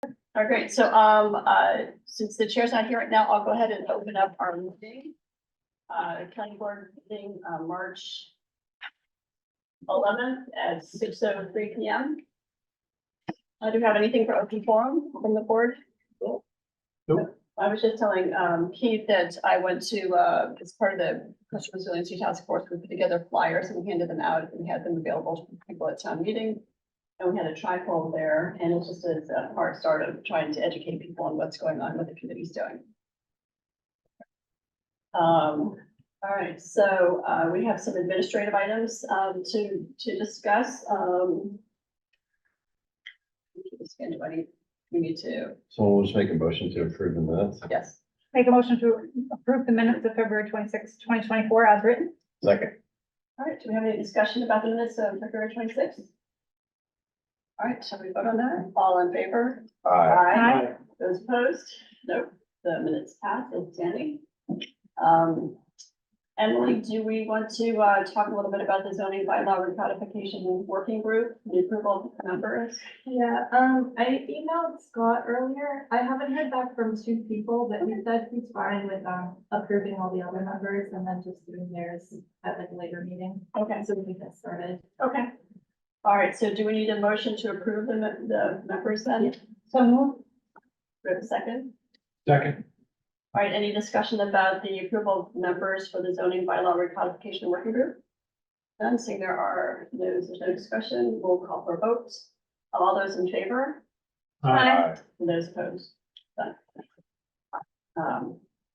All right, great. So, since the chair's not here right now, I'll go ahead and open up our meeting. County Board meeting, March 11th at 6:03 p.m. Do you have anything for open forum from the board? Nope. I was just telling, Keith that I went to, as part of the customer resiliency task force, we put together flyers and we handed them out and we had them available to people at town meeting. And we had a trifold there, and it's just a hard start of trying to educate people on what's going on, what the committee's doing. All right, so we have some administrative items to discuss. Anybody, we need to. So we'll just make a motion to approve the minutes. Yes. Make a motion to approve the minutes of February 26, 2024 as written. Second. All right, do we have any discussion about the minutes of February 26th? All right, shall we vote on that? All in favor? Aye. Those opposed? Nope, the minutes pass, it's standing. Emily, do we want to talk a little bit about the zoning bylaw recodification working group, the approval of members? Yeah, I emailed Scott earlier. I haven't heard back from two people, but he said he's fine with, approving all the other members and then just doing theirs at like a later meeting. Okay, So we can get started. okay. All right, so do we need a motion to approve the members then? So moved. Do we have a second? Second. All right, any discussion about the approval of members for the zoning bylaw recodification working group? None, seeing there's no discussion, we'll call for votes. All those in favor? Aye. And those opposed? Done.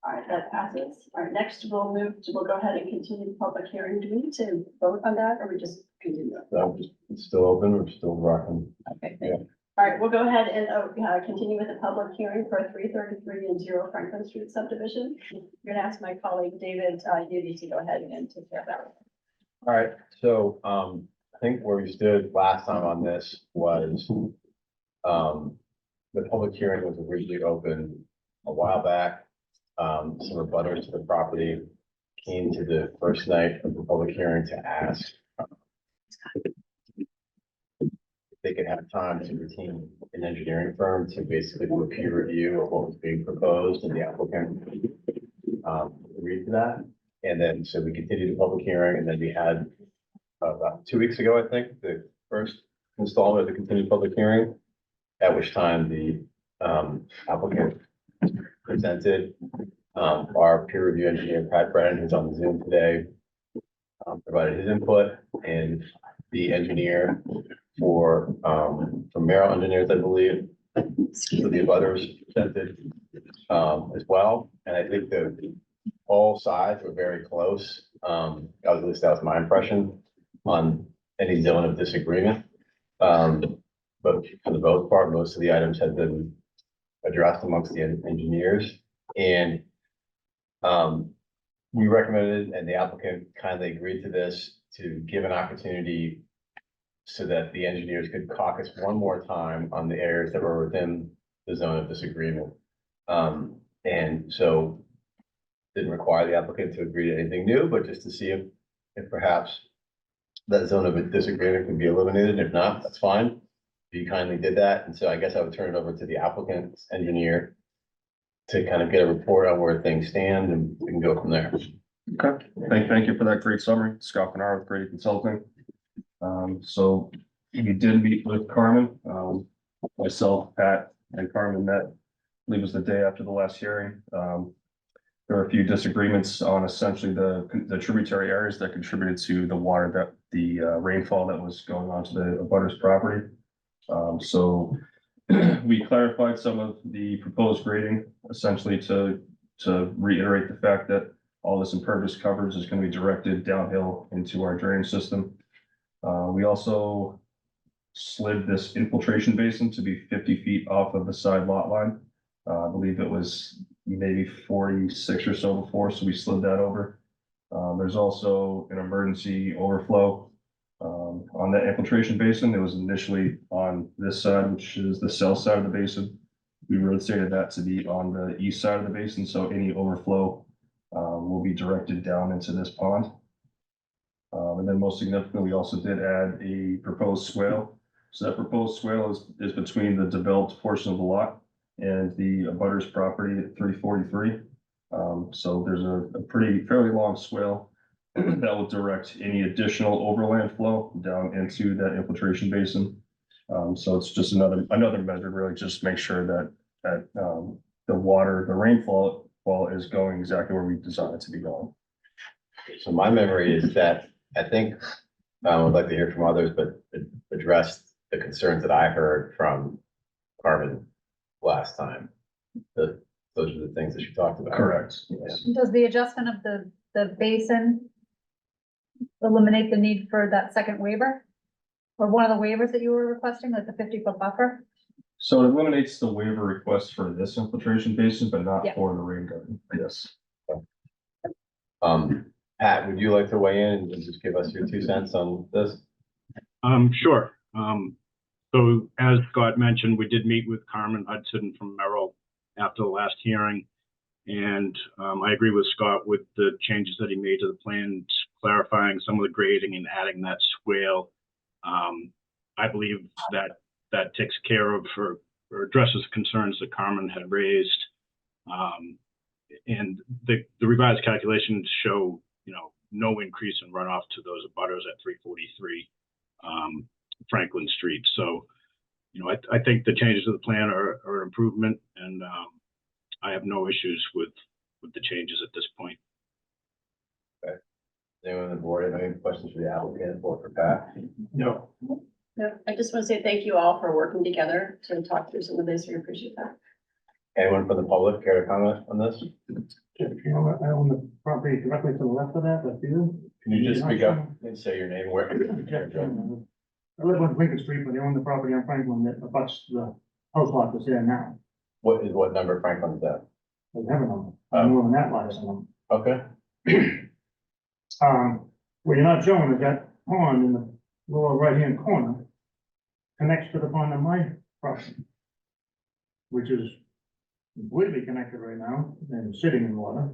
All right, that passes. All right, next we'll go ahead and continue the public hearing. Do we need to vote on that or we just continue? So it's still open, we're still rocking. Okay, thank you. All right, we'll go ahead and continue with the public hearing for 333 and 0 Franklin Street subdivision. I'm going to ask my colleague David Udy to go ahead and take care of that. All right, so I think where we stood last time on this was the public hearing was originally open a while back. Some abutters to the property came to the first night of the public hearing to ask if they could have time to retain an engineering firm to basically do a peer review of what was being proposed, and the applicant agreed to that. And then, so we continued the public hearing, and then we had about 2 weeks ago, I think, the first installment of the continued public hearing, at which time the applicant presented our peer review engineer, Pat Brennan, who's on the Zoom today, provided his input, and the engineer from Merrill Engineers, I believe, so the abutters presented as well. And I think that all sides were very close. At least that was my impression on any zone of disagreement. But for the most part, most of the items had been addressed amongst the engineers. And we recommended, and the applicant kindly agreed to this, to give an opportunity so that the engineers could caucus one more time on the areas that were within the zone of disagreement. And so didn't require the applicant to agree to anything new, but just to see if perhaps that zone of disagreement can be eliminated. If not, that's fine. You kindly did that. And so I guess I would turn it over to the applicant's engineer to kind of get a report on where things stand, and we can go from there. Okay, thank you for that great summary. Scott Bernard with Grady Consulting. So we did meet with Carmen, myself, Pat, and Carmen met, I believe it was the day after the last hearing. There were a few disagreements on essentially the tributary areas that contributed to the water that the rainfall that was going on to the abutters property. So we clarified some of the proposed grading, essentially to reiterate the fact that all this impervious coverage is going to be directed downhill into our drainage system. We also slid this infiltration basin to be 50 feet off of the side lot line. I believe it was maybe 46 or so before, so we slid that over. There's also an emergency overflow on that infiltration basin. It was initially on this side, which is the south side of the basin. We rotated that to be on the east side of the basin, so any overflow will be directed down into this pond. And then most significantly, we also did add a proposed swale So that proposed swale is between the developed portion of the lot and the abutters property at 343. So there's a fairly long swale that will direct any additional overland flow down into that infiltration basin. So it's just another measure, really just make sure that the rainfall is going exactly where we designed it to be going. So my memory is that, I think, I would like to hear from others, but address the concerns that I heard from Carmen last time. Those are the things that she talked about. Correct. Yes. Does the adjustment of the basin eliminate the need for that second waiver? Or one of the waivers that you were requesting, like the 50-foot buffer? So it eliminates the waiver request for this infiltration basin, but not Yeah. for the rain garden. Yes. Pat, would you like to weigh in and just give us your 2 cents on this? Sure. So as Scott mentioned, we did meet with Carmen Hudson from Merrill after the last hearing. And I agree with Scott with the changes that he made to the plans, clarifying some of the grading and adding that swale. I believe that takes care of or addresses concerns that Carmen had raised. And the revised calculations show, no increase in runoff to those abutters at 343 Franklin Street. So, I think the changes to the plan are an improvement, and I have no issues with the changes at this point. Anyone on the board have any questions for the applicant or for Pat? No. No, I just want to say thank you all for working together to talk through some of this. We appreciate that. Anyone from the public care to comment on this? I own the property directly to the left of that, that's you. Can you just speak up and say your name, where? I live on Lincoln Street, but I own the property on Franklin that abuts the house lot that's there now. What number Franklin is that? I have a number, more than that lot is a number. Okay, What you're not showing is that pond in the lower right-hand corner connects to the pond on my property, which is completely connected right now and sitting in water.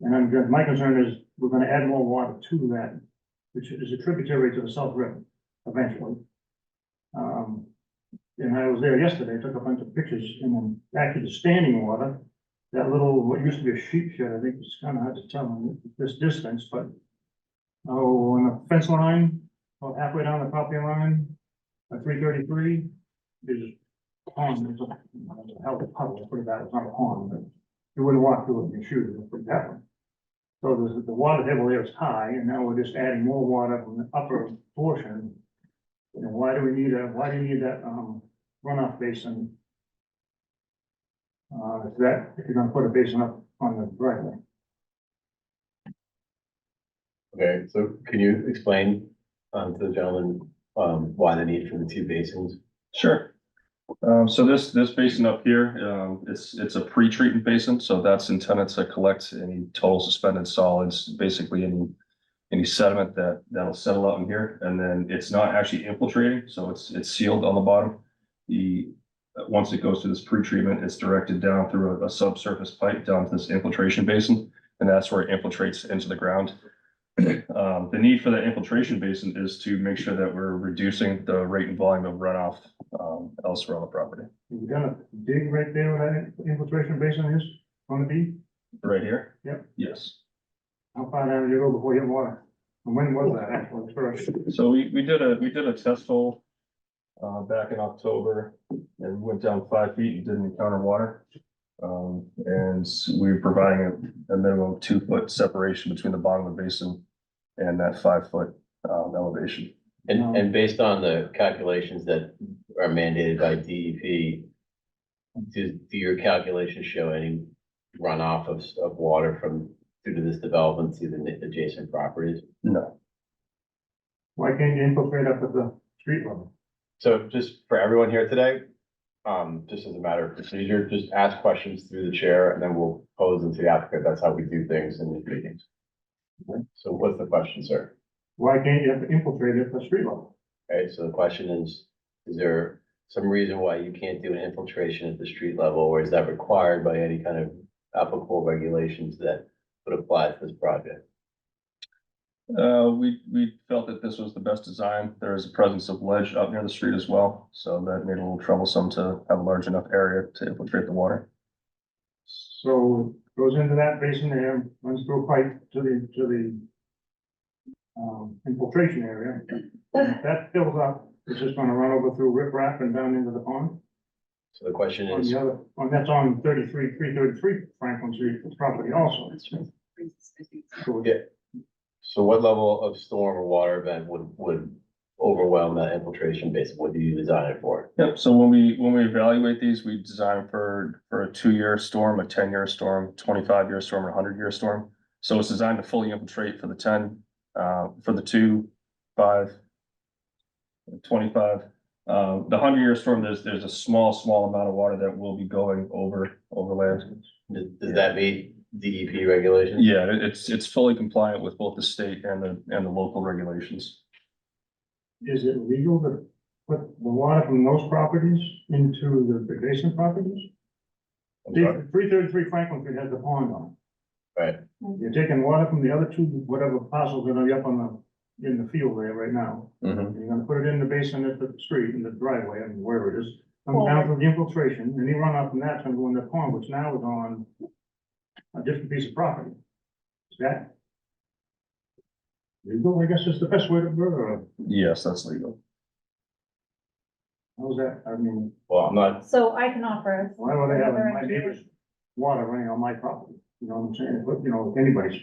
And my concern is we're gonna add more water to that, which is a tributary to the South River eventually. And I was there yesterday, took a bunch of pictures, and then actually the standing water, that little, what used to be a sheep shed, I think it's kind of hard to tell in this distance, but on the fence line, about halfway down the property line, at 333, there's a pond, there's a hell of a puddle, let's put it that, it's not a pond, but you wouldn't walk through it with your shoes, let's put it that way. So the water table there is high, and now we're just adding more water from the upper portion. Why do you need that runoff basin? If you're gonna put a basin up on the driveway. okay, so can you explain to the gentleman why the need for the 2 basins? Sure. So this basin up here, it's a pre-treatment basin, so that's intended to collect any total suspended solids, basically any sediment that'll settle out in here, and then it's not actually infiltrating, so it's sealed on the bottom. Once it goes through this pre-treatment, it's directed down through a subsurface pipe down to this infiltration basin, and that's where it infiltrates into the ground. The need for that infiltration basin is to make sure that we're reducing the rate and volume of runoff elsewhere on the property. You're gonna dig right there where that infiltration basin is, gonna be, Right here? Yep. Yes. how far down did you go before you hit water? And when was that actually first? So we did a test hole back in October and went down 5 feet and didn't encounter water. And we were providing a minimum 2-foot separation between the bottom of the basin and that 5-foot elevation. And based on the calculations that are mandated by DEP, do your calculations show any runoff of water due to this development to the adjacent properties? No. Why can't you infiltrate up at the street level? So just for everyone here today, just as a matter of procedure, just ask questions through the chair and then we'll pose them to the applicant. That's how we do things in these meetings. So what's the question, sir? Why can't you have to infiltrate at the street level? Okay, so the question is there some reason why you can't do an infiltration at the street level, or is that required by any kind of applicable regulations that would apply to this project? We felt that this was the best design. There is a presence of ledge up near the street as well, so that made it a little troublesome to have a large enough area to infiltrate the water. So goes into that basin there, runs through a pipe to the infiltration area. And if that fills up, it's just gonna run over through riprap and down into the pond. So the question On is, the other, that's on 333 Franklin Street property also. So so what level of storm or water event would overwhelm that infiltration basin? What do you design it for? Yep, so when we evaluate these, we design for a 2-year storm, a 10-year storm, 25-year storm, and a 100-year storm. So it's designed to fully infiltrate for the 10, for the 2, 5, 25. The 100-year storm, there's a small amount of water that will be going over land. Does that meet DEP regulations? Yeah, it's fully compliant with both the state and the local regulations. Is it legal to put the water from those properties into the adjacent properties? I'm sorry. 333 Franklin Street has the pond on Right, it. You're taking water from the other two, whatever parcels that are up in the field there right now. Mhm. And you're gonna put it in the basin at the street, in the driveway, and wherever it is. Come down to the infiltration, and you run up from that and go in the pond, which now is on a different piece of property. Is that legal? I guess is the best way to do it. Yes, that's legal. How's that? I mean, well, I'm not, So I can offer. why would I have another my idea. neighbor's water running on my property? You know what I'm saying? But, you know, anybody's.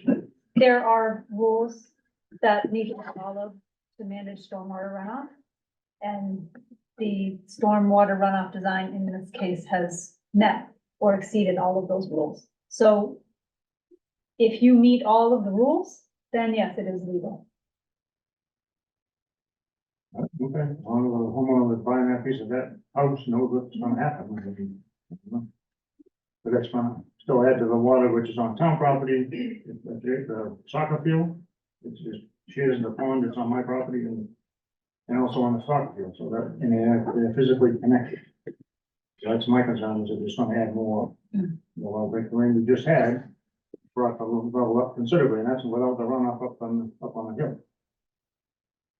There are rules that need to be followed to manage stormwater runoff. And the stormwater runoff design in this case has met or exceeded all of those rules. So if you meet all of the rules, then yes, it is legal. Okay, as long as the homeowner that's buying that piece of that house knows what's gonna happen. I mean, you know. But that's fine. Still add to the water which is on town property, the soccer field, it's just shares the pond, it's on my property and also on the soccer field, so that, and they're physically connected. So that's my concern, is that it's gonna add more, well, like the rain we just had brought the level up considerably, and that's without the runoff up on the hill.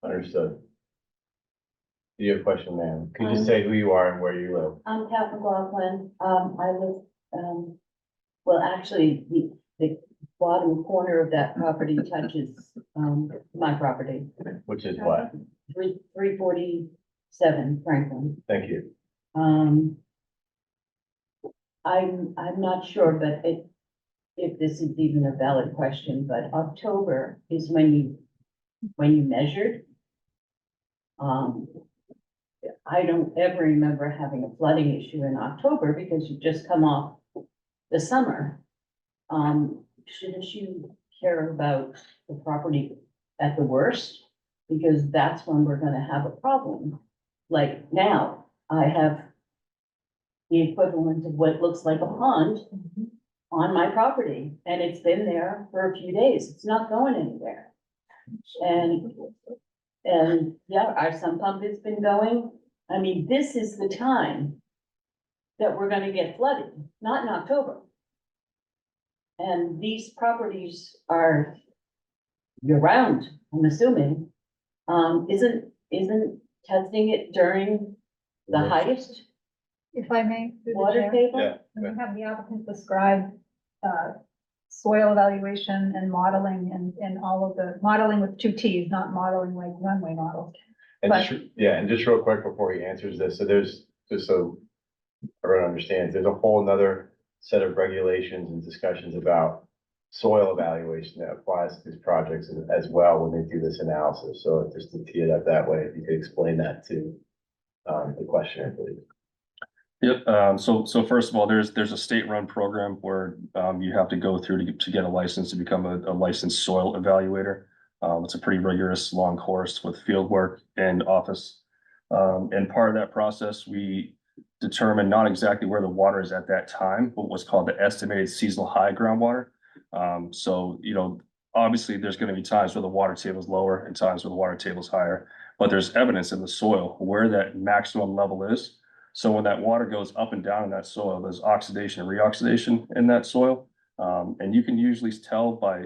understood. Do you have a question, ma'am? Could you just say who you are and where you live? I'm Pat McLaughlin. I live, well, actually, the bottom corner of that property touches, my property, Which is what? 347 Franklin. Thank you. I'm not sure, but if this is even a valid question, but October is when you measured. I don't ever remember having a flooding issue in October because you just come off the summer. Shouldn't you care about the property at the worst? Because that's when we're gonna have a problem. Like now, I have the equivalent of what looks like a pond on my property, and it's been there for a few days. It's not going anywhere. And yeah, our sump pump has been going. I mean, this is the time that we're gonna get flooded, not in October. And these properties are year-round, I'm assuming. Isn't testing it during the highest If I may. through the water chair. table? Yeah. And we have the applicant describe, soil evaluation and modeling and all of the modeling with 2 Ts, not modeling like runway models. And just, yeah, and just real quick before he answers this, so there's, just so everyone understands, there's a whole nother set of regulations and discussions about soil evaluation that applies to these projects as well when they do this analysis. So just to tee it up that way, if you could explain that to the questioner, please. Yep, so first of all, there's a state-run program where you have to go through to get a license to become a licensed soil evaluator. It's a pretty rigorous, long course with field work and office. And part of that process, we determine not exactly where the water is at that time, but what's called the estimated seasonal high groundwater. So, you know, obviously there's gonna be times where the water table is lower and times where the water table is higher, but there's evidence in the soil where that maximum level is. So when that water goes up and down in that soil, there's oxidation and reoxidation in that soil. And you can usually tell by,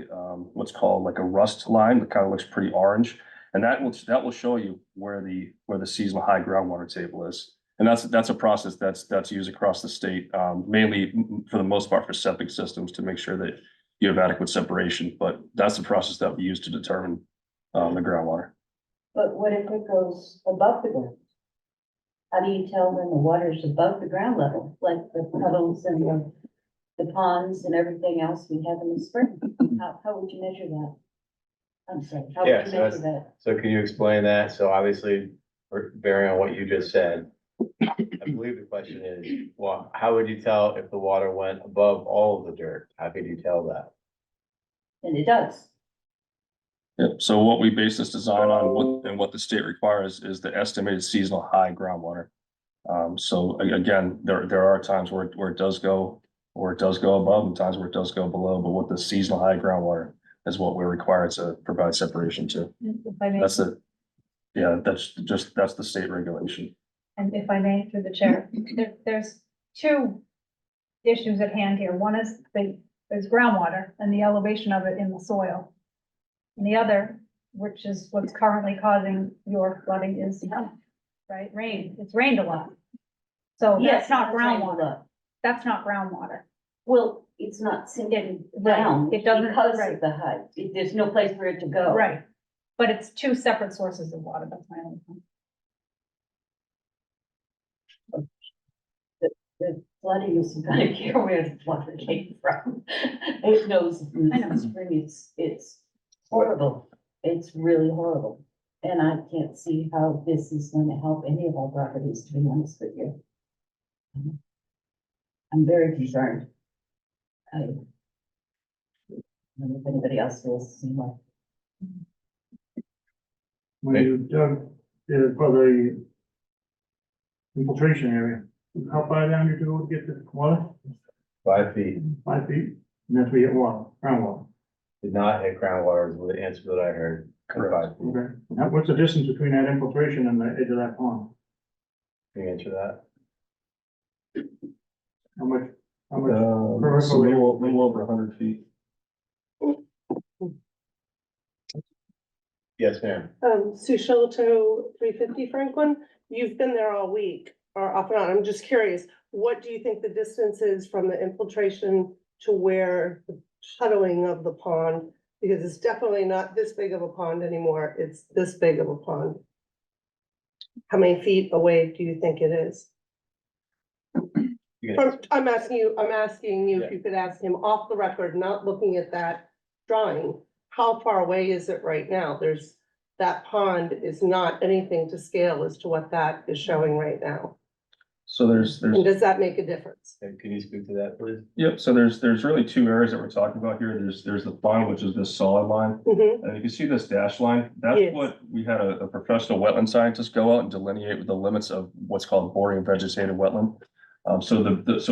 what's called like a rust line that kind of looks pretty orange. And that will show you where the seasonal high groundwater table is. And that's a process that's used across the state, mainly for the most part for septic systems to make sure that you have adequate separation, but that's the process that we use to determine, the groundwater. But what if it goes above the ground? How do you tell when the water's above the ground level, like the puddles and the ponds and everything else we have in the spring? How would you measure that? I'm sorry, how Yeah, would you so measure that? So can you explain that? So obviously, bearing on what you just said, I believe the question is, well, how would you tell if the water went above all of the dirt? How could you tell that? And it does. Yep, so what we base this design on, what the state requires is the estimated seasonal high groundwater. So again, there are times where it does go above and times where it does go below, but what the seasonal high groundwater is what we're required to provide separation to. If I may, That's that's the state regulation. and if I may, through the chair, there's two issues at hand here. One is there's groundwater and the elevation of it in the soil. And the other, which is what's currently causing your flooding, is, right, rain. It's rained a lot. So Yes, that's not it's rained a groundwater. lot. That's not groundwater. Well, it's not sinking Right, down it doesn't- because right. of the height. There's no place for it to go. Right. But it's two separate sources of water. That's my only point. The flooding isn't gonna care where the water came from. It knows in I know. the spring, it's horrible. It's really horrible. And I can't see how this is gonna help any of our properties, to be honest with you. I'm very concerned. I don't know if anybody else feels the same way. When you dug, for the infiltration area, how far down did you go to get the water? 5 feet 5 feet, and that's where you get water, groundwater. did not hit groundwater was the answer that I heard. Correct. 5 feet. Okay, now what's the distance between that infiltration and the edge of that pond? Can you answer that? How much? It's a little over 100 feet. Yes, ma'am. Sue Shillito, 350 Franklin, you've been there all week, or off and on, I'm just curious, what do you think the distance is from the infiltration to where the puddling of the pond? Because it's definitely not this big of a pond anymore, it's this big of a pond. How many feet away do you think it is? You can- I'm asking you if you could ask him off the record, not looking at that drawing. How far away is it right now? That pond is not anything to scale as to what that is showing right now. So there's And does that make a difference? Can you speak to that, please? Yep, so there's really two areas that we're talking about here. There's the pond, which is this solid line. Mhm. And you can see this dash line, that's Yes. what we had a professional wetland scientist go out and delineate with the limits of what's called bordering vegetated wetland. So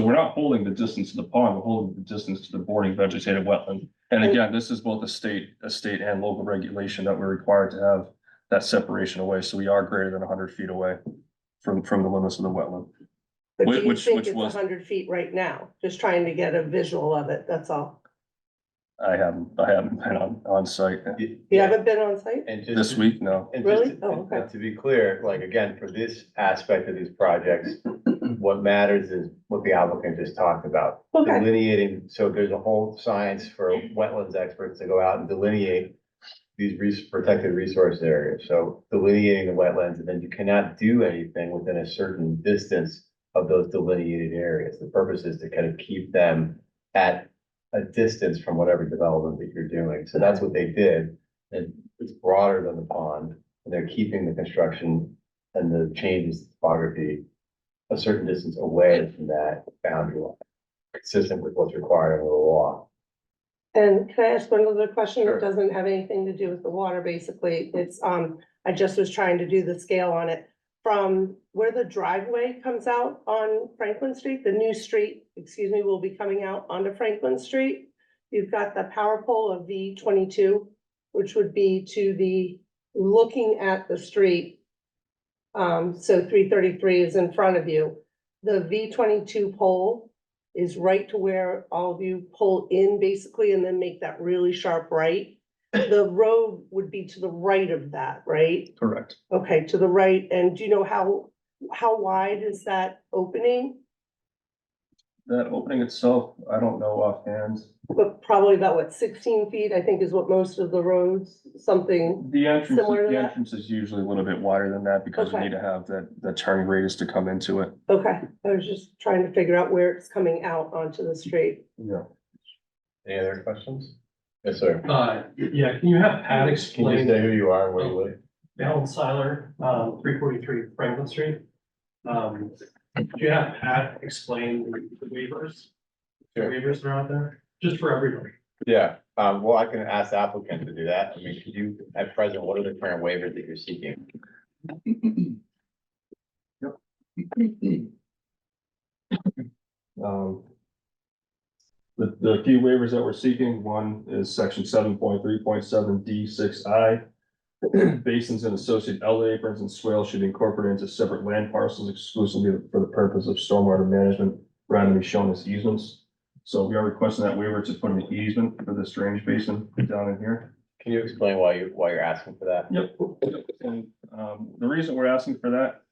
we're not holding the distance to the pond, we're holding the distance to the bordering vegetated wetland. And again, this is both a state and local regulation that we're required to have that separation away. So we are greater than 100 feet away from the limits of the wetland. But do you Which think it's was- 100 feet right now? Just trying to get a visual of it, that's all. I haven't been on site You haven't been on site? And just this week, no. And Really? just Oh, to, okay. and to be clear, like, again, for this aspect of these projects, what matters is what the applicant just talked about. Okay. Delineating, so there's a whole science for wetlands experts to go out and delineate these protected resource areas. So delineating the wetlands, and then you cannot do anything within a certain distance of those delineated areas. The purpose is to kind of keep them at a distance from whatever development that you're doing. So that's what they did. And it's broader than the pond, and they're keeping the construction and the changes to topography a certain distance away from that boundary line, consistent with what's required under the law. And can I ask one other question Sure. that doesn't have anything to do with the water, basically? It's, I just was trying to do the scale on it. From where the driveway comes out on Franklin Street, the new street, excuse me, will be coming out onto Franklin Street. You've got the power pole of V22, which would be to the, looking at the street. So 333 is in front of you. The V22 pole is right to where all of you pull in basically and then make that really sharp right. The road would be to the right of that, right? Correct. Okay, to the right. And do you know how wide is that opening? That opening itself, I don't know offhand. But probably about what, 16 feet, I think is what most of the roads, something. The entrance, Similar to the that? entrance is usually a little bit wider than that because you Okay. need to have the turning radius to come into it. Okay, I was just trying to figure out where it's coming out onto the street. Yeah. Any other questions? Yes, sir. Yeah, can you have Pat Can you just explain, say who you are and where you live? Alan Seiler, 343 Franklin Street? Do you have Pat explain the waivers? The Sure. waivers that are out there, just for everybody? Yeah, well, I can ask the applicant to do that. I mean, could you, at present, what are the current waivers that you're seeking? Um, the few waivers that we're seeking, one is section 7.3.7 D6I. Basins and associated outlet aprons and swales should be incorporated into separate land parcels exclusively for the purpose of stormwater management, rather than be shown as easements. So we are requesting that waiver to put an easement for this drainage basin down in here. Can you explain why you're asking for that? Yep. And, the reason we're asking for that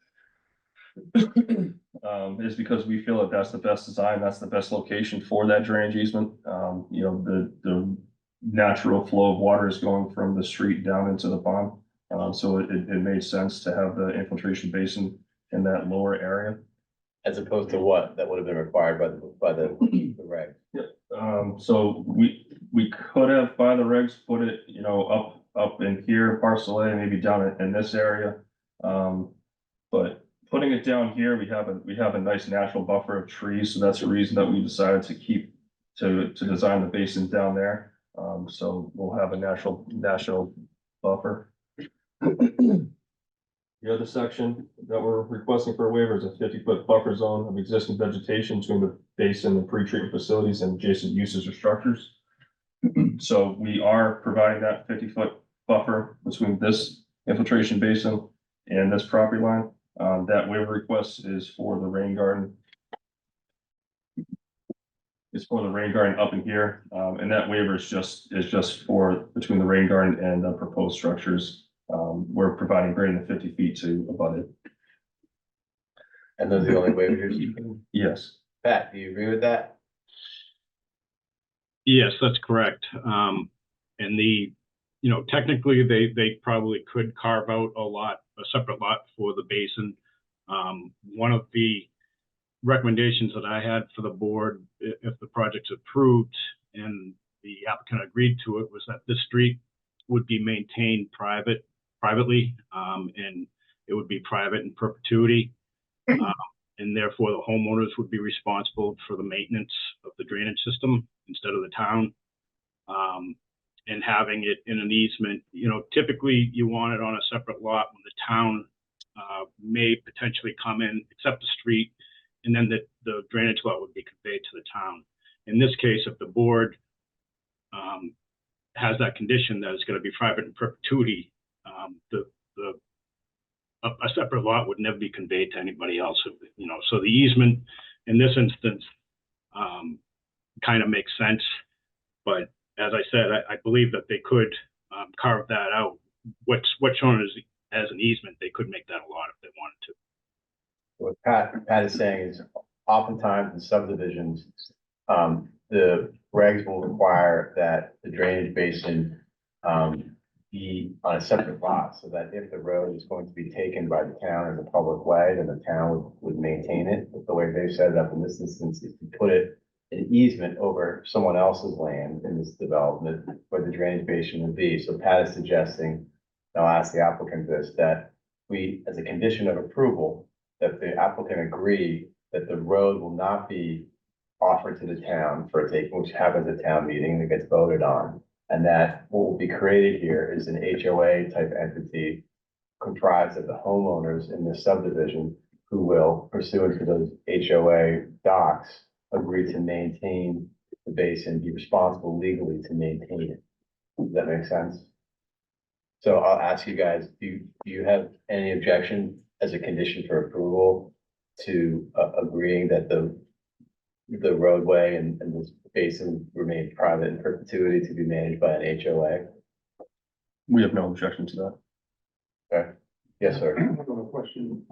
is because we feel that that's the best design, that's the best location for that drainage easement. You know, the natural flow of water is going from the street down into the pond. So it made sense to have the infiltration basin in that lower area. As opposed to what that would have been required by the reg? So we could have by the regs put it, you know, up in here, parcel A, maybe down in this area. But putting it down here, we have a nice natural buffer of trees, so that's the reason that we decided to design the basin down there. So we'll have a natural buffer. The other section that we're requesting for a waiver is a 50-foot buffer zone of existing vegetation between the basin and pre-treatment facilities and adjacent uses or structures. So we are providing that 50-foot buffer between this infiltration basin and this property line. That waiver request is for the rain garden. It's for the rain garden up in here, and that waiver is just for between the rain garden and the proposed structures. We're providing greater than 50 feet to abut it. And those are the only waivers you're seeking? Yes. Pat, do you agree with that? Yes, that's correct. And technically, they probably could carve out a separate lot for the basin. One of the recommendations that I had for the board, if the project's approved and the applicant agreed to it, was that this street would be maintained privately, and it would be private in perpetuity. And therefore the homeowners would be responsible for the maintenance of the drainage system instead of the town. And having it in an easement, typically you want it on a separate lot when the town may potentially come in, accept the street, and then the drainage lot would be conveyed to the town. In this case, if the board has that condition that it's going to be private in perpetuity, a separate lot would never be conveyed to anybody else. So the easement in this instance kind of makes sense. But as I said, I believe that they could carve that out. What's shown as an easement, they could make that a lot if they wanted to. What Pat is saying is oftentimes in subdivisions, the regs will require that the drainage basin be on a separate lot, so that if the road is going to be taken by the town as a public way, then the town would maintain it. But the way they've set it up in this instance is to put it an easement over someone else's land in this development where the drainage basin would be. So Pat is suggesting, and I'll ask the applicant this, that we, as a condition of approval, that the applicant agree that the road will not be offered to the town for a taking, which happens at town meeting that gets voted on. And that what will be created here is an HOA type entity comprised of the homeowners in this subdivision who will, pursuant to those HOA docs, agree to maintain the basin, be responsible legally to maintain it. Does that make sense? So I'll ask you guys, do you have any objection as a condition for approval to agreeing that the the roadway and this basin remain private in perpetuity to be managed by an HOA? We have no objection to that. Yes, sir. Another question,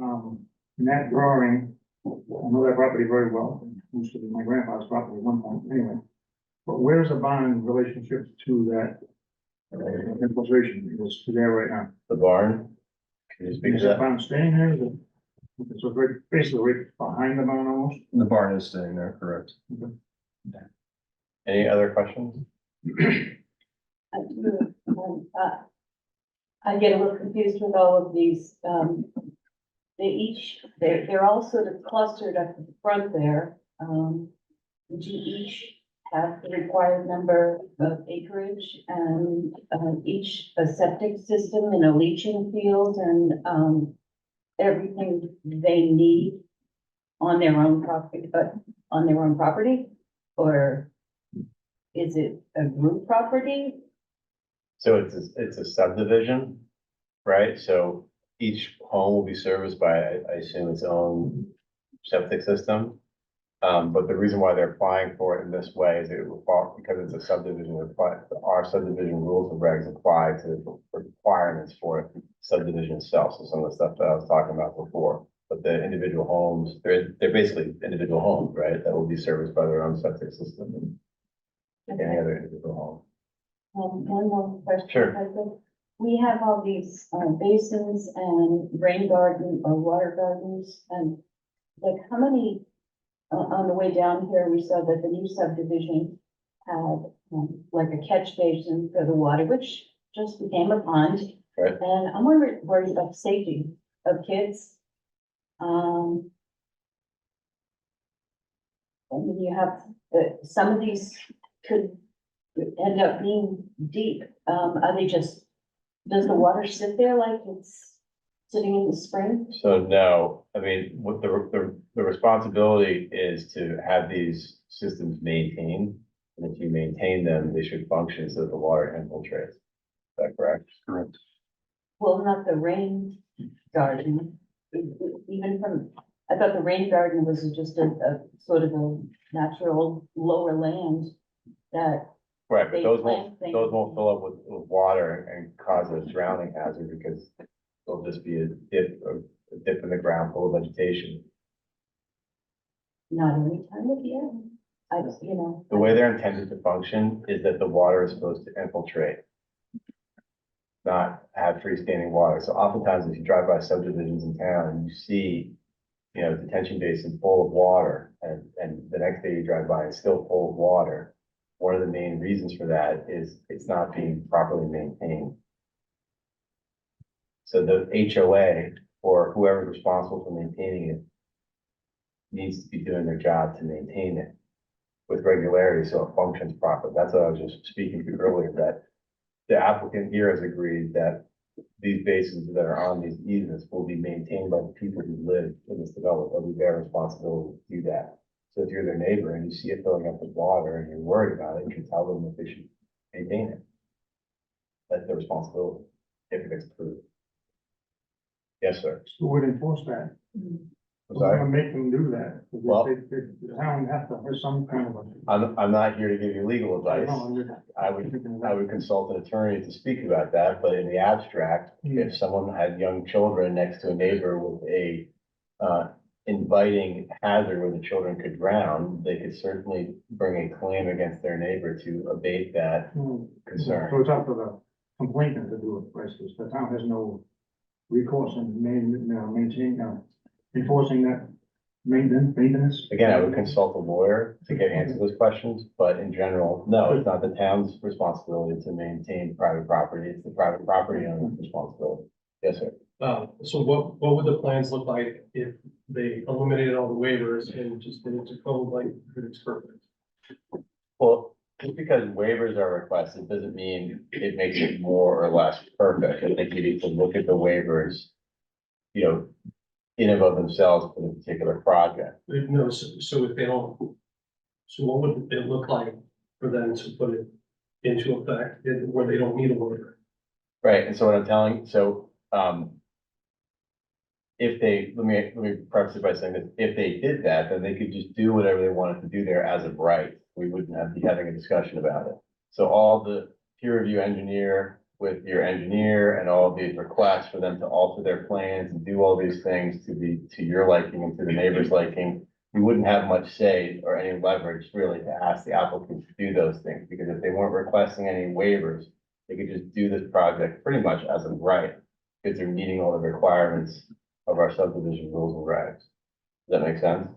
in that drawing, I know that property very well, it used to be my grandfather's property at one point, anyway. But where's the barn in relationship to that infiltration, it's there right now? The barn? Can you speak Is to the that? barn staying there? Is it- So right, basically right behind the barn almost? The barn is staying there, correct? Any other questions? I do, I get a little confused with all of these, they're all sort of clustered up at the front there. Would you each have the required number of acreage and, each a septic system and a leaching field and, everything they need on their own property, Or is it a group property? So it's a subdivision, right? So each home will be serviced by, I assume, its own septic system. But the reason why they're applying for it in this way is because it's a subdivision, our subdivision rules and regs apply to the requirements for subdivision itself. So some of the stuff that I was talking about before. But the individual homes, they're basically individual homes, right? That will be serviced by their own septic system and any other individual home. One more question. Sure. if I could. We have all these basins and rain garden or water gardens and like how many, on the way down here, we saw that the new subdivision had like a catch basin for the water, which just became a pond. Right. And I'm worried about the safety of kids. And then you have, some of these could end up being deep. Are they just, does the water sit there like it's sitting in the spring? So no, I mean, what the responsibility is to have these systems maintained. And if you maintain them, they should function so that the water infiltrates. Is that correct? Correct. Well, not the rain garden, even from, I thought the rain garden was just a sort of a natural lower land that, Right, but They those plant won't fill up with water and cause a drowning hazard because there'll just be a dip in the ground full of vegetation. not any time of year. The way they're intended to function is that the water is supposed to infiltrate, not have freestanding water. So oftentimes if you drive by subdivisions in town, you see, detention basin full of water and the next day you drive by, it's still full of water. One of the main reasons for that is it's not being properly maintained. So the HOA or whoever's responsible for maintaining it needs to be doing their job to maintain it with regularity so it functions properly. That's what I was just speaking to earlier, that the applicant here has agreed that these basins that are on these easements will be maintained by the people who live in this development. It'll be their responsibility to do that. So if you're their neighbor and you see it filling up with water and you're worried about it, you can tell them that they should maintain it. That's their responsibility if it gets approved. Yes, sir. Who would enforce that? I'm Who's sorry. gonna make them do that? Because Well- the town have to have some kind of a. I'm not here to give you legal advice. No, I'm just I would thinking I about- would consult an attorney to speak about that, but in the abstract, if someone had young children next to a neighbor with a inviting hazard where the children could drown, they could certainly bring a claim against their neighbor to abate that concern. So it's up to the complainant to do it, for instance. The town has no recourse in enforcing that maintenance. Again, I would consult a lawyer to get answer those questions, but in general, no, it's not the town's responsibility to maintain private property. It's the private property owner's responsibility. Yes, sir. So what would the plans look like if they eliminated all the waivers and just did it to code like it's perfect? Well, just because waivers are requested doesn't mean it makes it more or less perfect. I think you need to look at the waivers, in and of themselves for the particular project. No, so if they don't, so what would it look like for them to put it into effect where they don't need a waiver? Right, and so what I'm telling, so, if they, let me preface it by saying that if they did that, then they could just do whatever they wanted to do there as of right. We wouldn't have to be having a discussion about it. So all the peer review engineer with your engineer and all of these requests for them to alter their plans and do all these things to your liking and to the neighbor's liking, we wouldn't have much say or any leverage really to ask the applicant to do those things, because if they weren't requesting any waivers, they could just do this project pretty much as of right, because they're meeting all the requirements of our subdivision rules and regs. Does that make sense?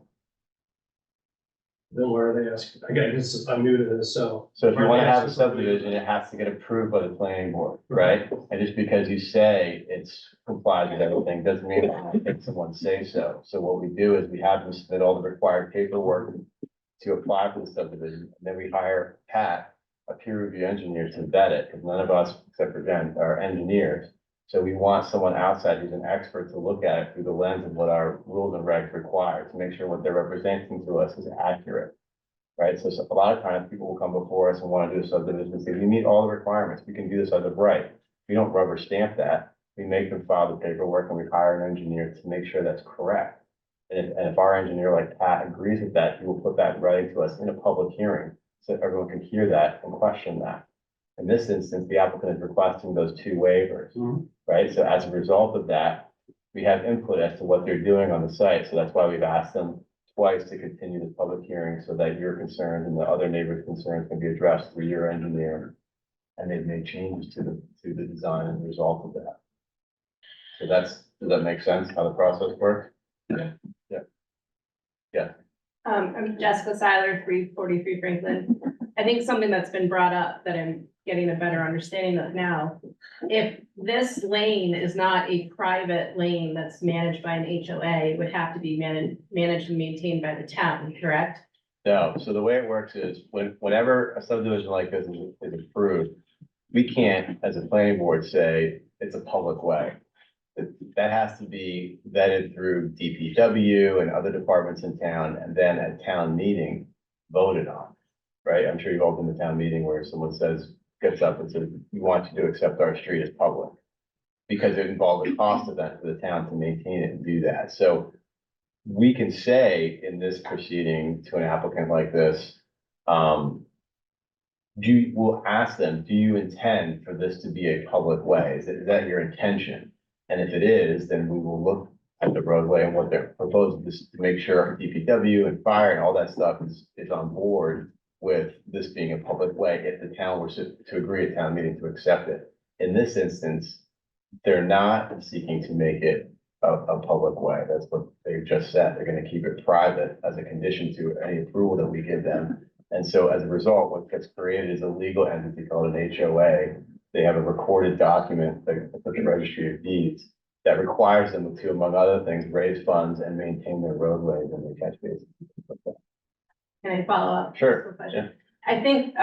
Then where are they asking? Again, this I'm new to this, so. So if you Are want they to have a asking for subdivision, it has to get approved by the planning board, right? And just because you say it's complies with everything, doesn't mean that make someone say so. So what we do is we have them submit all the required paperwork to apply for the subdivision, and then we hire Pat, a peer review engineer, to vet it, because none of us, except for Jen, are engineers. So we want someone outside who's an expert to look at it through the lens of what our rules and regs require, to make sure what they're representing to us is accurate. Right, so a lot of times people will come before us and want to do a subdivision and say, we meet all the requirements, we can do this as of right. We don't rubber stamp that, we make them file the paperwork and we hire an engineer to make sure that's correct. And if our engineer like Pat agrees with that, he will put that in writing to us in a public hearing, so everyone can hear that and question that. In this instance, the applicant is requesting those two waivers, right? So as a result of that, we have input as to what they're doing on the site, so that's why we've asked them twice to continue this public hearing, so that your concerns and the other neighbors' concerns can be addressed through your engineer. And they've made changes to the design as a result of that. So does that make sense, how the process works? Yeah. I'm Jessica Seiler, 343 Franklin. I think something that's been brought up that I'm getting a better understanding of now. If this lane is not a private lane that's managed by an HOA, it would have to be managed and maintained by the town, correct? No, so the way it works is whenever a subdivision like this is approved, we can't, as a planning board, say it's a public way. That has to be vetted through DPW and other departments in town, and then at town meeting, voted on, right? I'm sure you've all been to town meeting where someone gets up and says, we want you to accept our street as public. Because it involves a cost event for the town to maintain it and do that. So we can say in this proceeding to an applicant like this, we'll ask them, do you intend for this to be a public way? Is that your intention? And if it is, then we will look at the roadway and what they're proposing to make sure DPW and fire and all that stuff is on board with this being a public way, if the town were to agree at town meeting to accept it. In this instance, they're not seeking to make it a public way. That's what they just said. They're gonna keep it private as a condition to any approval that we give them. And so as a result, what gets created is a legal entity called an HOA. They have a recorded document, the registry of deeds, that requires them to, among other things, raise funds and maintain their roadways and their catch basins. Can I follow up? Sure, Yeah. I think,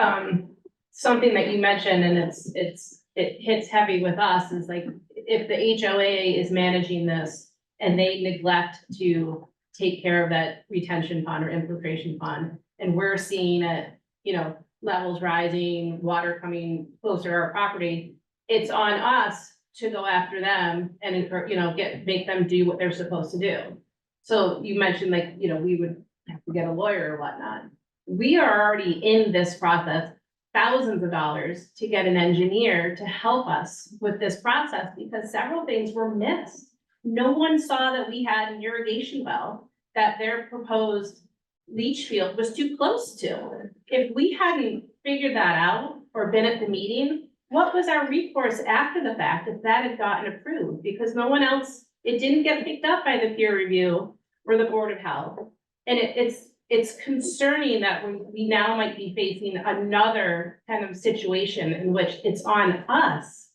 something that you mentioned, and it hits heavy with us, is like, if the HOA is managing this and they neglect to take care of that retention pond or infiltration pond, and we're seeing it, levels rising, water coming closer to our property, it's on us to go after them and, make them do what they're supposed to do. So you mentioned we would have to get a lawyer or whatnot. We are already in this process, thousands of dollars to get an engineer to help us with this process, because several things were missed. No one saw that we had an irrigation well that their proposed leach field was too close to. If we hadn't figured that out or been at the meeting, what was our recourse after the fact if that had gotten approved? Because no one else, it didn't get picked up by the peer review or the Board of Health. And it's concerning that we now might be facing another kind of situation in which it's on us.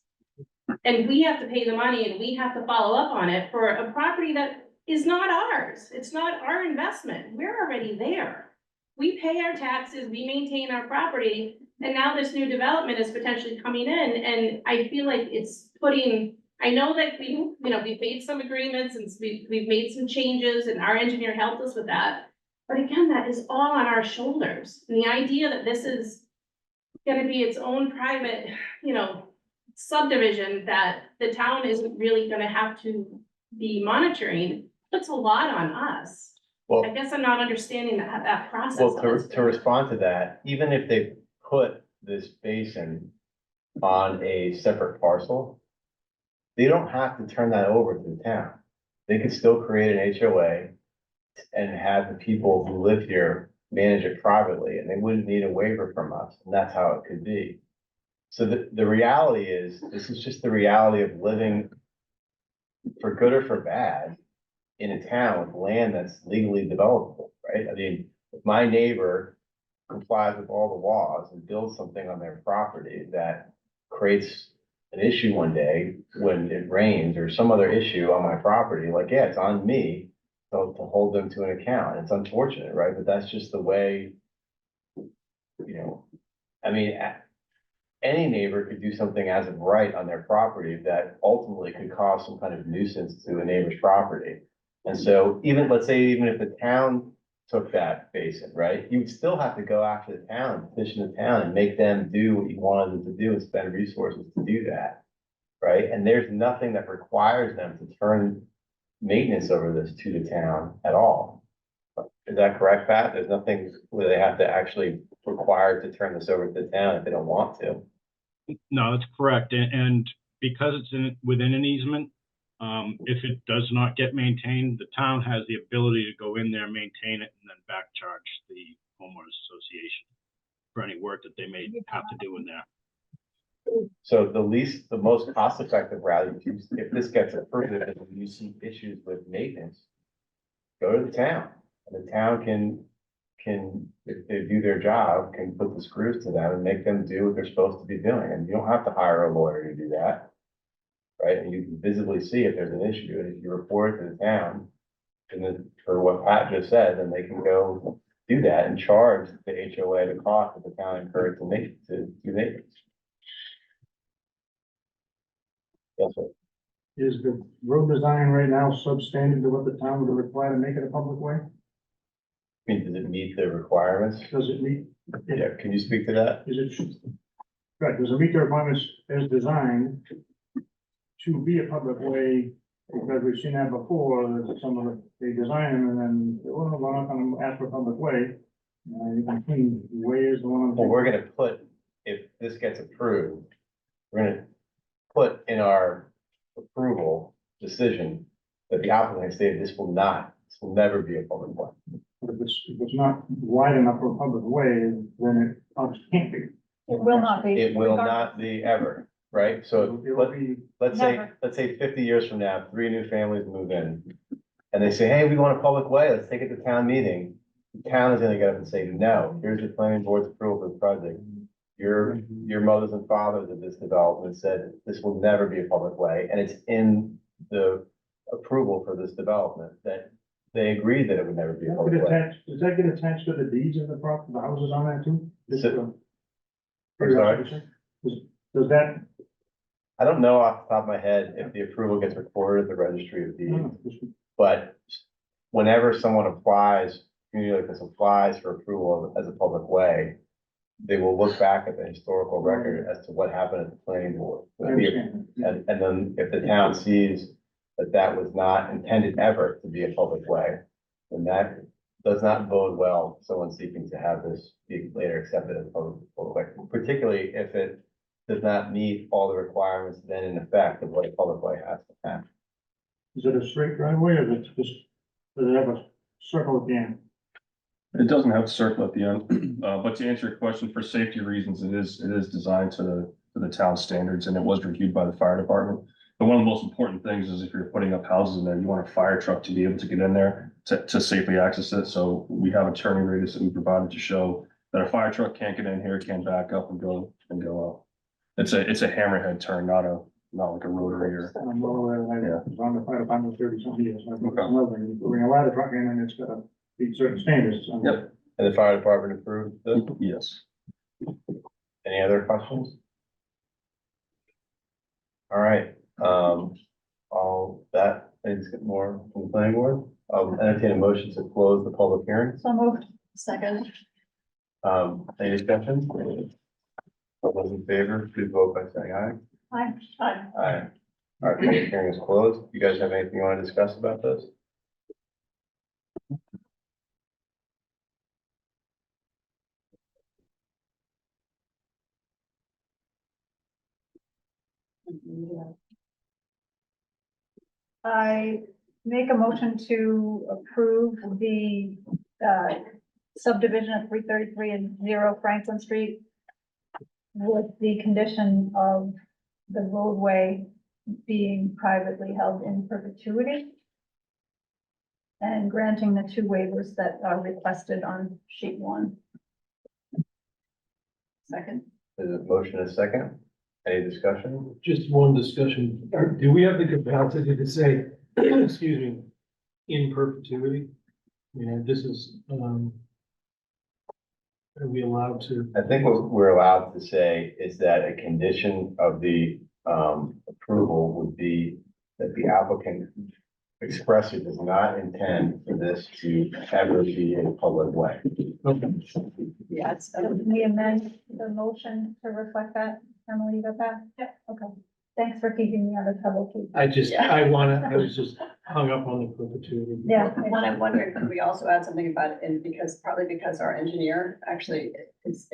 And we have to pay the money and we have to follow up on it for a property that is not ours. It's not our investment. We're already there. We pay our taxes, we maintain our property, and now this new development is potentially coming in, and I feel like it's putting, I know that we've made some agreements and we've made some changes and our engineer helped us with that. But again, that is all on our shoulders. And the idea that this is gonna be its own private, subdivision that the town isn't really gonna have to be monitoring, puts a lot on us. I Well, guess I'm not understanding that process. well, of it. to respond to that, even if they put this basin on a separate parcel, they don't have to turn that over to the town. They could still create an HOA and have the people who live here manage it privately, and they wouldn't need a waiver from us, and that's how it could be. So the reality is, this is just the reality of living, for good or for bad, in a town with land that's legally developable, right? I mean, if my neighbor complies with all the laws and builds something on their property that creates an issue one day when it rains or some other issue on my property, like, yeah, it's on me to hold them to an account. It's unfortunate, right? But that's just the way, I mean, any neighbor could do something as of right on their property that ultimately could cause some kind of nuisance to a neighbor's property. And so even, let's say, even if the town took that basin, right, you'd still have to go after the town, petition the town and make them do what you wanted them to do and spend resources to do that, right? And there's nothing that requires them to turn maintenance over this to the town at all. Is that correct, Pat? There's nothing where they have to actually require to turn this over to the town if they don't want to. No, that's correct. And because it's within an easement, if it does not get maintained, the town has the ability to go in there, maintain it, and then back charge the homeowners association for any work that they may have to do in there. So the most cost-effective route, if this gets approved, if you see issues with maintenance, go to the town. And the town can, if they do their job, can put the screws to them and make them do what they're supposed to be doing. And you don't have to hire a lawyer to do that. Right? And you can visibly see if there's an issue, and if you report it to the town, and then for what Pat just said, then they can go do that and charge the HOA the cost that the town incurred to do maintenance. That's it. Is the road design right now substandard to what the town would require to make it a public way? I mean, does it meet the requirements? Does it meet? Yeah, can you speak to that? Is it, right, does it meet the requirements as designed to be a public way? Because we've seen that before, that some of they design them and then, well, we're not gonna ask for a public way. You can clean way is the one. Well, we're gonna put, if this gets approved, we're gonna put in our approval decision that the applicant stated this will never be a public way. If it's not wide enough for a public way, then it obviously can't be. It will not be. It will not be ever, right? So It will be, let's say 50 years from now, 3 new families move in. And they say, hey, we want a public way, let's take it to town meeting. The town is gonna get up and say, no, here's the planning board's approval for the project. Your mothers and fathers of this development said this will never be a public way, and it's in the approval for this development that they agreed that it would never be a public way. does that get attached to the deeds of the property, the houses on that too? I'm sorry? Does that? I don't know off the top of my head if the approval gets recorded at the registry of deeds, but whenever someone applies, community like this applies for approval as a public way, they will look back at the historical record as to what happened at the planning board. I understand. And then if the town sees that that was not intended ever to be a public way, then that does not bode well for someone seeking to have this be later accepted as a public way, particularly if it does not meet all the requirements then in effect of what a public way has to have. Is it a straight driveway or is it just, does it have a circle at the end? It doesn't have a circle at the end, but to answer your question, for safety reasons, it is designed to the town standards, and it was reviewed by the fire department. But one of the most important things is if you're putting up houses in there, you want a fire truck to be able to get in there to safely access it. So we have a turning radius that we provided to show that a fire truck can't get in here, can't back up and go out. It's a hammerhead turn, not like a rotary or. I'm well aware that I was on the fire department 30-something years. So I think Okay. it's another thing. You bring a ladder truck in and it's gotta meet certain standards. Yep. And the fire department approved this? Yes. Any other questions? All right, all that, let's get more from the planning board. I'll entertain a motion to close the public hearing. So moved. Second. Any discussion? All those in favor, please vote by saying aye. Hi. Hi. Aye. All right, public hearing is closed. You guys have anything you want to discuss about this? I make a motion to approve the subdivision of 333 and 0 Franklin Street with the condition of the roadway being privately held in perpetuity and granting the 2 waivers that are requested on sheet 1. Second. There's a motion and a second. Any discussion? Just one discussion. Do we have the capacity to say, excuse me, in perpetuity? You know, this is, are we allowed to? I think what we're allowed to say is that a condition of the approval would be that the applicant expressly does not intend for this to ever be in a public way. Yes. Can we amend the motion to reflect that? Emily, you got that? Yeah. Okay. Thanks for keeping me out of trouble, Keith. I Yeah. was just hung up on the perpetuity. Yeah. What I'm wondering, could we also add something about it, and partly because our engineer actually is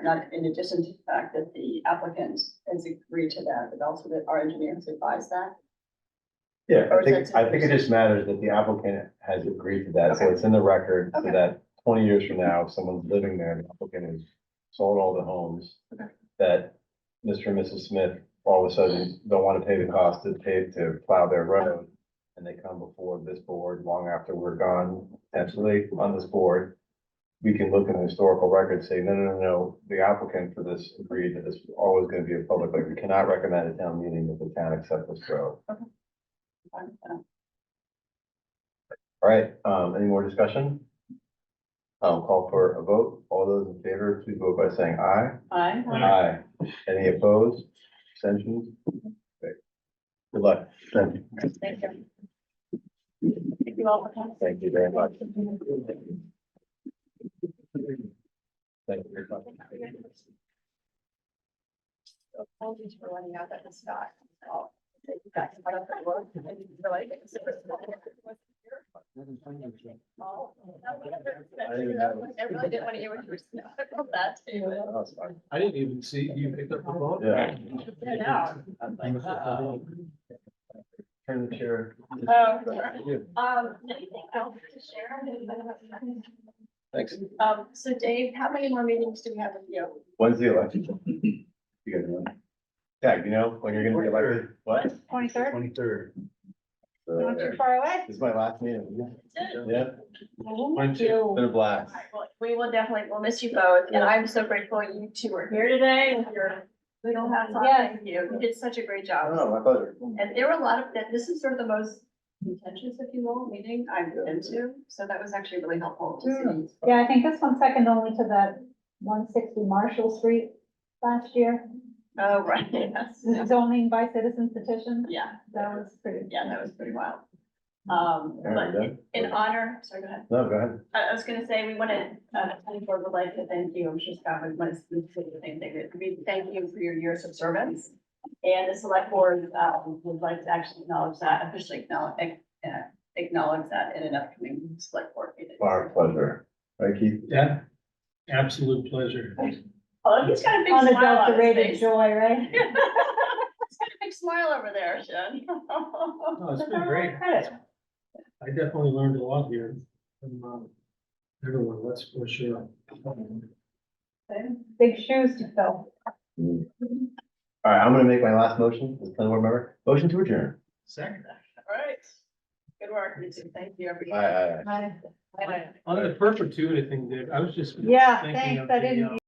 not in addition to the fact that the applicant has agreed to that, but also that our engineer has advised that. Yeah, Or I is that think it just matters that the applicant has agreed to that, so Okay. it's in the record, so Okay. that 20 years from now, if someone's living there, the applicant has sold all the homes. Okay. That Mr. and Mrs. Smith all of a sudden don't want to pay the cost to plow their road. And they come before this board long after we're gone, potentially on this board. We can look in the historical record, and say, no, the applicant for this agreed that this was always going to be a public, like, we cannot recommend a town meeting that the town accept this road. Fine with that. All right, any more discussion? I'll call for a vote. All those in favor, please vote by saying aye. Aye. Aye. Any opposed? Abstentions? Okay. Good luck. Thank you. Thank you. Thank you all for coming. Thank you very much. Thank you very much. Apologies for running out that was Scott. I'll take you back to my other work. I didn't really consider it. Oh, I didn't know. I really didn't want to hear what you were saying about that too. Oh, it's fine. I didn't even see, you picked up the phone? Yeah. Yeah, no. I'm like, Turn the chair. Oh, Yeah. anything else to share? Thanks. So Dave, how many more meetings do we have with you? When's the election? You guys know? Yeah, you know, when you're gonna be elected, what? 23rd, 23rd. not too far away. This is my last meeting. Yeah, Thank you. been a blast. All right, well, we will definitely, we'll miss you both, and I'm so grateful you two are here today, and you're, we don't have time, Yes. thank you, you did such a great job. Oh, my pleasure. And there were a lot of, that, this is sort of the most contentious, if you will, meeting I've been to, so that was actually really helpful to see. Yeah, I think this one's second only to that 160 Marshall Street last year. Oh, right, yes, Zoning by citizen petition. yeah, That was pretty. yeah, that was pretty wild. All right, But done? in honor, sorry, go ahead. No, go ahead. I was gonna say, we want to, the planning board would like to thank you, I'm sure Scott would want to say the same thing, we thank you for your years of service. And the select board, would like to actually acknowledge that, officially acknowledge that in an upcoming select board meeting. Our pleasure. Right, Keith? Yeah, absolute pleasure. Oh, he's got a big smile on his Unadulterated face. joy, right? He's got a big smile over there, Shen. No, it's been great. I definitely learned a lot here from everyone, that's for sure. Big shoes to fill. All right, I'm gonna make my last motion as planning board member. Motion to adjourn. Second. All right. Good work, you two. Thank you, everybody. Aye. Bye. On the perpetuity thing, Dave, I was just. Yeah, thinking thanks, of I the, didn't